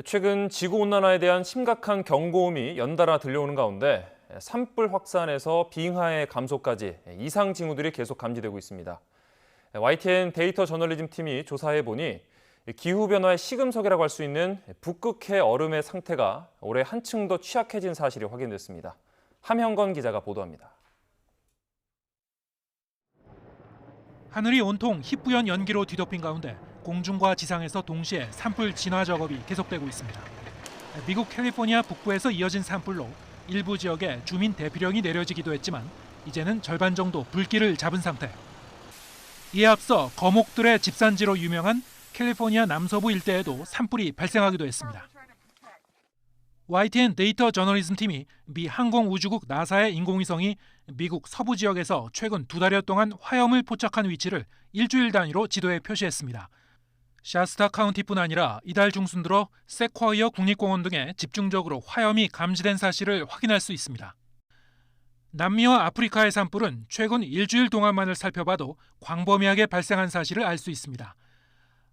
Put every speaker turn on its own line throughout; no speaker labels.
최근 지구온난화에 대한 심각한 경고음이 연달아 들려오는 가운데 산불 확산에서 빙하의 감소까지 이상 징후들이 계속 감지되고 있습니다. YTN 데이터 저널리즘 팀이 조사해 보니 기후변화의 시금석이라고 할 수 있는 북극해 얼음의 상태가 올해 한층 더 취약해진 사실이 확인됐습니다. 함형건 기자가 보도합니다.
하늘이 온통 희뿌연 연기로 뒤덮인 가운데 공중과 지상에서 동시에 산불 진화 작업이 계속되고 있습니다. 미국 캘리포니아 북부에서 이어진 산불로 일부 지역에 주민 대피령이 내려지기도 했지만 이제는 절반 정도 불길을 잡은 상태. 이에 앞서 거목들의 집산지로 유명한 캘리포니아 남서부 일대에도 산불이 발생하기도 했습니다. YTN 데이터 저널리즘 팀이 미 항공우주국 나사의 인공위성이 미국 서부 지역에서 최근 2달여 동안 화염을 포착한 위치를 일주일 단위로 지도에 표시했습니다. 샤스타 카운티뿐 아니라 이달 중순 들어 세쿼이어 국립공원 등에 집중적으로 화염이 감지된 사실을 확인할 수 있습니다. 남미와 아프리카의 산불은 최근 일주일 동안만을 살펴봐도 광범위하게 발생한 사실을 알 수 있습니다.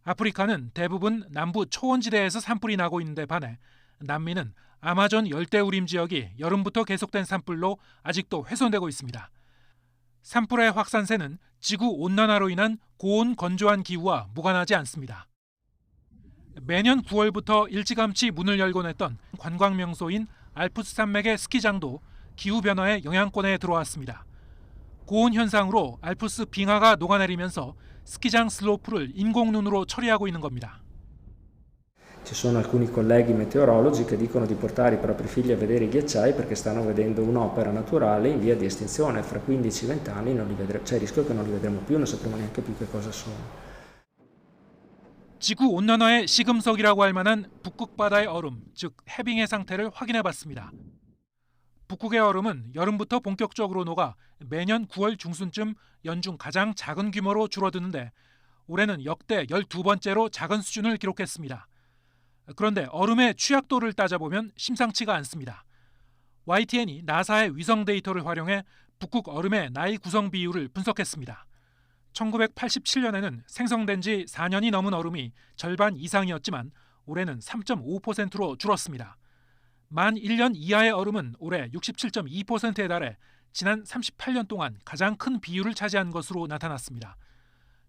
아프리카는 대부분 남부 초원지대에서 산불이 나고 있는데 반해 남미는 아마존 열대우림 지역이 여름부터 계속된 산불로 아직도 훼손되고 있습니다. 산불의 확산세는 지구온난화로 인한 고온 건조한 기후와 무관하지 않습니다. 매년 9월부터 일찌감치 문을 열곤 했던 관광명소인 알프스 산맥의 스키장도 기후변화의 영향권에 들어왔습니다. 고온 현상으로 알프스 빙하가 녹아내리면서 스키장 슬로프를 인공눈으로 처리하고 있는 겁니다.
Ci sono alcuni colleghi meteorologi che dicono di portare i propri figli a vedere i ghiacciai perché stanno vedendo un'opera naturale in via di estinzione. Fra 15-20 anni c'è il rischio che non li vedremo più, non sapremo neanche più che cosa sono.
지구온난화의 시금석이라고 할 만한 북극 바다의 얼음, 즉 해빙의 상태를 확인해봤습니다. 북극의 얼음은 여름부터 본격적으로 녹아 매년 9월 중순쯤 연중 가장 작은 규모로 줄어드는데 올해는 역대 12번째로 작은 수준을 기록했습니다. 그런데 얼음의 취약도를 따져보면 심상치가 않습니다. YTN이 나사의 위성 데이터를 활용해 북극 얼음의 나이 구성 비율을 분석했습니다. 1987년에는 생성된 지 4년이 넘은 얼음이 절반 이상이었지만 올해는 3.5%로 줄었습니다. 만 1년 이하의 얼음은 올해 67.2%에 달해 지난 38년 동안 가장 큰 비율을 차지한 것으로 나타났습니다.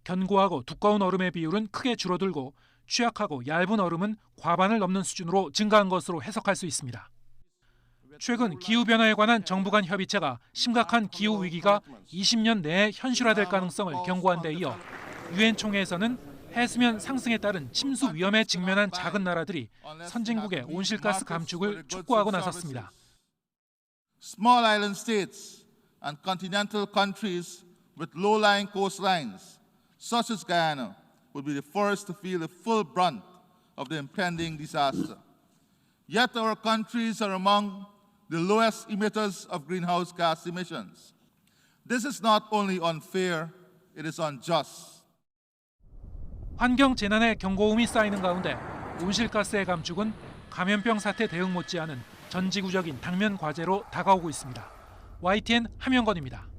견고하고 두꺼운 얼음의 비율은 크게 줄어들고 취약하고 얇은 얼음은 과반을 넘는 수준으로 증가한 것으로 해석할 수 있습니다. 최근 기후변화에 관한 정부 간 협의체가 심각한 기후위기가 20년 내에 현실화될 가능성을 경고한 데 이어 유엔 총회에서는 해수면 상승에 따른 침수 위험에 직면한 작은 나라들이 선진국의 온실가스 감축을 촉구하고 나섰습니다.
Small island states and continental countries with low-lying coastlines, such as Guyana, would be the first to feel the full brunt of the impending disaster. Yet our countries are among the lowest emitters of greenhouse gas emissions. This is not only unfair, it is unjust.
환경 재난의 경고음이 쌓이는 가운데 온실가스의 감축은 감염병 사태 대응 못지않은 전지구적인 당면 과제로 다가오고 있습니다. YTN 함영건입니다.